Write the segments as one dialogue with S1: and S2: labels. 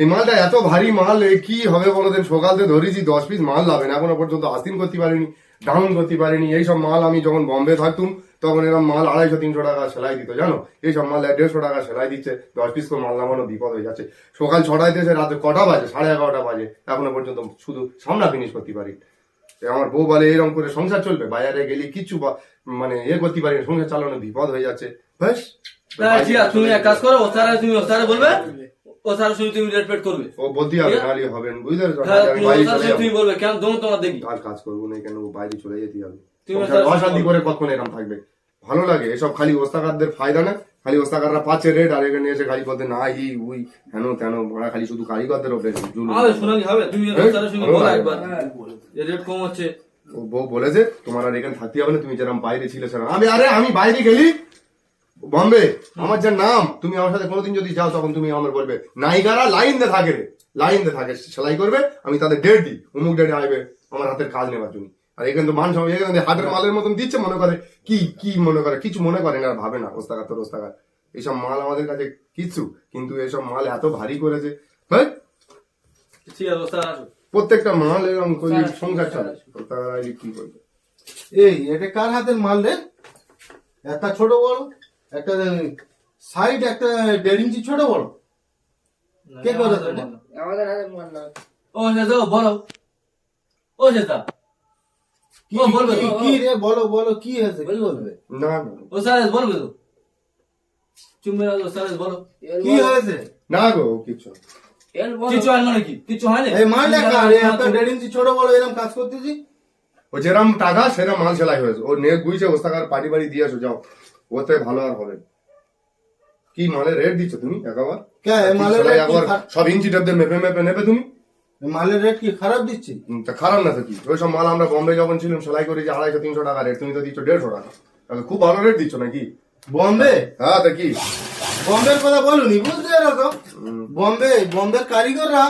S1: এই মালটা এত ভারী মাল, কি হবে বলো দেন? সকাল থেকে ধরেছি 10 পিস মাল লাভেন, এখনো পর্যন্ত আস্তিন করতে পারিনি, ডাউন করতে পারিনি। এইসব মাল আমি যখন বম্বে থাকতুম তখন এরকম মাল 250-300 টাকা সেলাই দিত, জানো? এইসব মাল 150 টাকা সেলাই দিচ্ছে, 10 পিস করে মাল নামানো বিপদ হয়ে যাচ্ছে। সকাল 6টায় থেকে রাতে কটা বাজে? 11:30 বাজে, এখনো পর্যন্ত শুধু সামনা ফিনিশ করতে পারি। আমার বউ বলে এরকম করে সংসার চলবে? বাজারে গেলে কিচ্ছু মানে করতে পারি না, সংসার চালানো বিপদ হয়ে যাচ্ছে। ব্যাস
S2: তুমি এক কাজ করো, তুমি ওস্তারে বলবে, ওস্তারে শুনে তুমি রেট পেট করবে।
S1: ও বলতে হবে, নাহলে হবে না, বুঝলে?
S2: তুমি বলবে কেন তোমার দেখি
S1: আর কাজ করবো না কেন, বাইরে চলে যেতে হবে।
S2: তুমি
S1: অশান্তি করে কতক্ষণ এরকম থাকবে? ভালো লাগে এসব? খালি ওস্তাকারদের ফায়দা না, খালি ওস্তাকাররা পাচ্ছে রেট, আর এখানে এসে খালি বলতে না ই উই হেন কেন, ওরা খালি শুধু কারিগরদের ওপরে
S2: শোনালি হবে। তুমি ওস্তারে শুনে বলো একবার রেট কম হচ্ছে।
S1: ও বউ বলেছে তোমার আর এখানে থাকতে হবে না, তুমি যেরকম বাইরে ছিলে সেরকম। আমি বাইরে গেলি বম্বে, আমার যে নাম, তুমি আমার সাথে কোনোদিন যদি যাও তখন তুমি আমার বলবে নায়িকারা লাইন দিয়ে থাকে রে, লাইন দিয়ে থাকে সেলাই করবে, আমি তাদের ডেট দিই, অমুক ডেটে আসবে আমার হাতের কাজ নেবার জন্য। আর এখানে তো মান সব এখানে হাতের মালের মতন দিচ্ছে, মনে করে কি মনে করে, কিছু মনে করে না, আর ভাবে না ওস্তাকার তো ওস্তাকার। এইসব মাল আমাদের কাছে কিচ্ছু, কিন্তু এইসব মাল এত ভারী করেছে। হ্যাঁ, প্রত্যেকটা মাল এরকম করে সংসার চলে, ওস্তাকার কি করবে?
S3: এই এটা কার হাতের মাল রে? একটা ছোট বড়, একটা সাইড, একটা 1.5 ইঞ্চি ছোট বড়, কে করে এটা?
S4: আমাদের হাতে মাল না।
S2: ও যেটা বলো, ও যেটা
S3: কি রে, বলো কি হয়েছে, কি বলবে?
S1: না
S2: ও স্যার বলবে তো, চুম্বে রাখো স্যার বলো
S3: কি হয়েছে?
S1: না গো কিছু
S2: কিছু হয় মানে কি? কিছু হয় না।
S3: এই মালটা কার? একটা 1.5 ইঞ্চি ছোট বড় এরকম কাজ করতেছি।
S1: ও যেরকম টাকা সেরকম মাল সেলাই হয়েছে, ও নেক বুঝছে ওস্তাকার পাটি বাড়ি দিয়ে আসো, যাও, ওতে ভালো আর হবে। কি মালের রেট দিচ্ছ তুমি একবার? একবার সব ইঞ্চি টেপ দিয়ে মেপে নেবে তুমি?
S3: মালের রেট কি খারাপ দিচ্ছি?
S1: তা খারাপ না তো কি? ওই সব মাল আমরা বম্বে যখন ছিলাম সেলাই করি যে 250-300 টাকা রেট, তুমি তো দিচ্ছ 150 টাকা, তাহলে খুব ভালো রেট দিচ্ছ নাকি?
S3: বম্বে?
S1: হ্যাঁ, তা কি
S3: বম্বের কথা বলুনি, বুঝতে পারো? বম্বের কারিগররা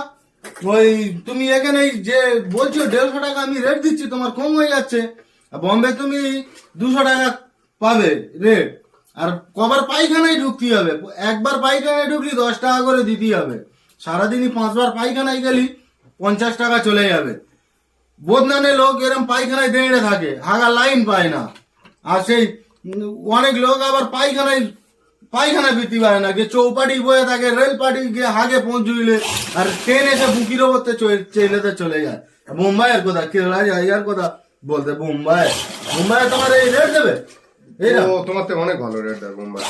S3: ওই তুমি এখানে যে বলছো 150 টাকা আমি রেট দিচ্ছি, তোমার কম হয়ে যাচ্ছে। বম্বে তুমি 200 টাকা পাবে রেট, আর কবার পায়খানায় ঢুকতে হবে। একবার পায়খানায় ঢুকলি 10 টাকা করে দিতে হবে। সারাদিনই 5 বার পায়খানায় গেলি 50 টাকা চলে যাবে। বদনানে লোক এরম পায়খানায় দাঁড়িয়ে থাকে, হাগা লাইন পায় না। আর সেই অনেক লোক আবার পায়খানা বৃত্তি পারে না, গিয়ে চৌপাটি বয়ে থাকে, রেল পাটি গিয়ে হাগে পৌঁছইলে, আর ট্রেন এসে বুকির ওপরতে চেলেতে চলে যায়। মুম্বাইয়ের কথা কেরালা জায়গার কথা বলতে, মুম্বাই তোমার এই রেট দেবে?
S1: তোমার তো অনেক ভালো রেট দেয় মুম্বাই।